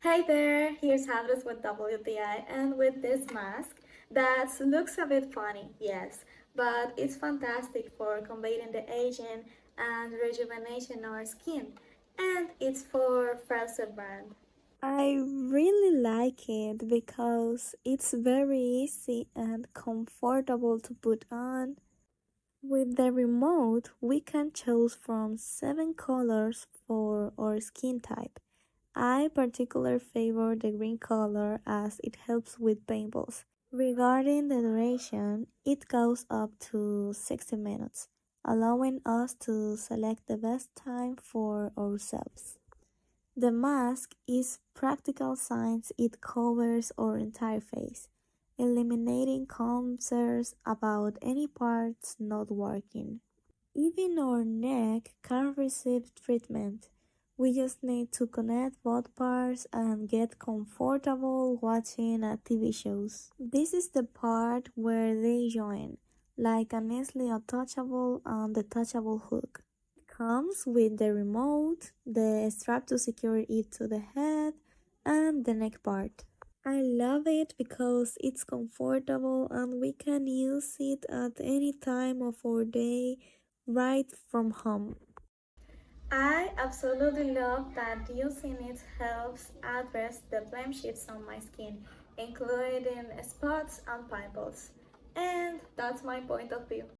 Hi there, here's Hadris with WTI and with this mask that looks a bit funny, yes, but it's fantastic for combating the aging and rejuvenation of our skin, and it's for Farsaw brand. I really like it because it's very easy and comfortable to put on. With the remote, we can choose from 7 colors for our skin type. I particularly favor the green color as it helps with pimples. Regarding the duration, it goes up to 60 minutes, allowing us to select the best time for ourselves. The mask is practical since it covers our entire face, eliminating concerns about any parts not working. Even our neck can receive treatment. We just need to connect both parts and get comfortable watching TV shows. This is the part where they join, like an easily attachable and detachable hook. It comes with the remote, the strap to secure it to the head, and the neck part. I love it because it's comfortable and we can use it at any time of our day right from home. I absolutely love that using it helps address the blemishes on my skin, including spots and pimples. And that's my point of view.